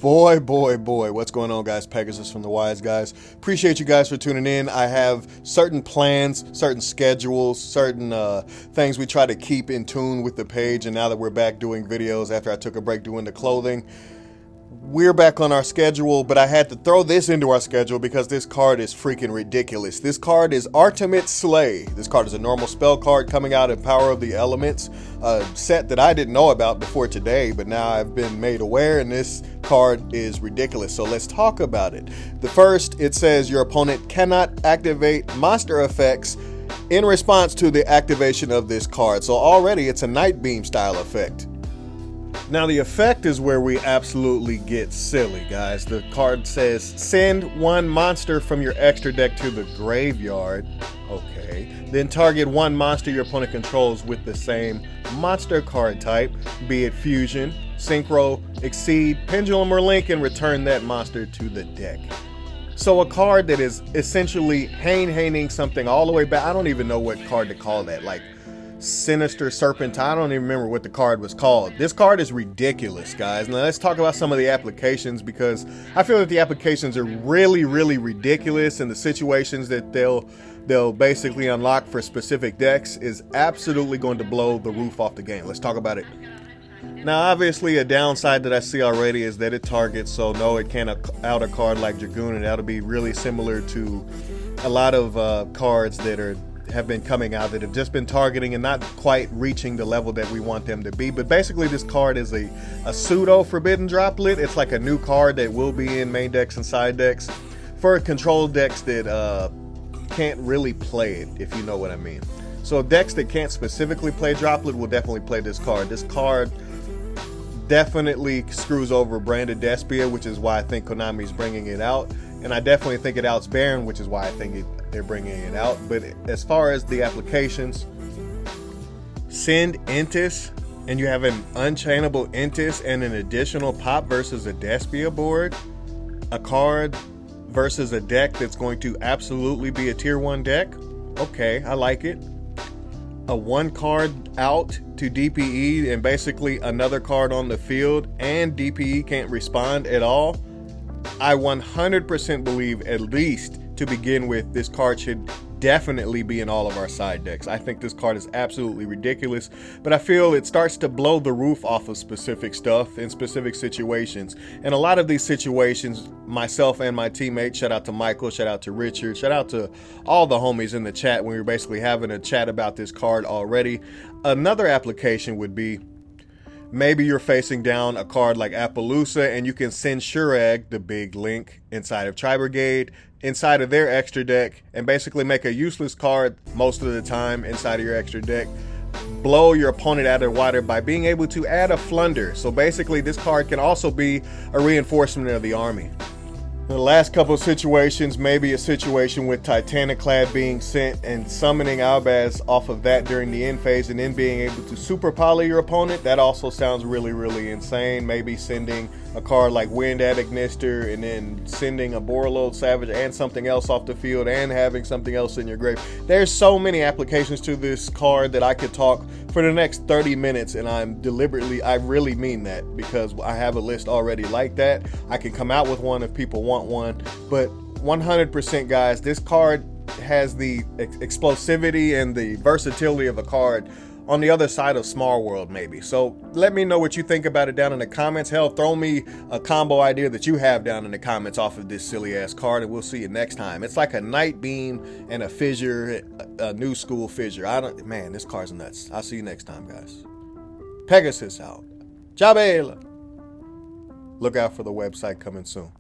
Boy, what's going on, guys? Pegasus from the Wise Guys. Appreciate you guys for tuning in. I have certain plans, certain schedules, certain things we try to keep in tune with the page, and now that we're back doing videos after I took a break doing the clothing, we're back on our schedule, but I had to throw this into our schedule because this card is freaking ridiculous. This card is Artemate Slay. This card is a normal spell card coming out in Power of the Elements, a set that I didn't know about before today, but now I've been made aware, and this card is ridiculous. So let's talk about it. The first, it says your opponent cannot activate monster effects in response to the activation of this card. So already it's a Night Beam style effect. Now the effect is where we absolutely get silly, guys. The card says send one monster from your extra deck to the graveyard. Okay. Then target one monster your opponent controls with the same monster card type, be it Fusion, Synchro, Exceed, Pendulum, or Link, and return that monster to the deck. So a card that is essentially Haning something all the way back. I don't even know what card to call that, like Sinister Serpentine. I don't even remember what the card was called. This card is ridiculous, guys. Now let's talk about some of the applications, because I feel that the applications are really ridiculous, and the situations that they'll basically unlock for specific decks is absolutely going to blow the roof off the game. Let's talk about it. Now obviously a downside that I see already is that it targets, so no, it can't out a card like Dragoon, and that'll be really similar to a lot of cards that have been coming out that have just been targeting and not quite reaching the level that we want them to be. But basically this card is a pseudo forbidden droplet. It's like a new card that will be in main decks and side decks for control decks that can't really play it, if you know what I mean. So decks that can't specifically play droplet will definitely play this card. This card definitely screws over Branded Despia, which is why I think Konami's bringing it out, and I definitely think it outs Baron, which is why I think they're bringing it out. But as far as the applications, send Entis, and you have an unchainable Entis and an additional pop versus a Despia board, a card versus a deck that's going to absolutely be a tier 1 deck. Okay, I like it. A 1 card out to DPE and basically another card on the field, and DPE can't respond at all. I 100% believe, at least to begin with, this card should definitely be in all of our side decks. I think this card is absolutely ridiculous, but I feel it starts to blow the roof off of specific stuff in specific situations. And a lot of these situations, myself and my teammates, shout out to Michael, shout out to Richard, shout out to all the homies in the chat when we were basically having a chat about this card already. Another application would be, maybe you're facing down a card like APOLLUSA, and you can send Shurag, the big Link, inside of Tri-Brigade, inside of their extra deck, and basically make a useless card most of the time inside of your extra deck. Blow your opponent out of the water by being able to add a Flunder. So basically this card can also be a reinforcement of the army. The last couple of situations, maybe a situation with Titaniclad being sent and summoning Albaz off of that during the end phase, and then being able to super poly your opponent. That also sounds really insane. Maybe sending a card like Wind Addict Nister, and then sending a Borreload Savage and something else off the field, and having something else in your grave. There's so many applications to this card that I could talk for the next 30 minutes, and I really mean that, because I have a list already like that. I can come out with one if people want one, but 100%, guys, this card has the explosivity and the versatility of a card on the other side of Small World, maybe. So let me know what you think about it down in the comments. Hell, throw me a combo idea that you have down in the comments off of this silly ass card, and we'll see you next time. It's like a Night Beam and a Fissure, a new school Fissure. Man, this card's nuts. I'll see you next time, guys. Pegasus out. Jabela. Look out for the website coming soon.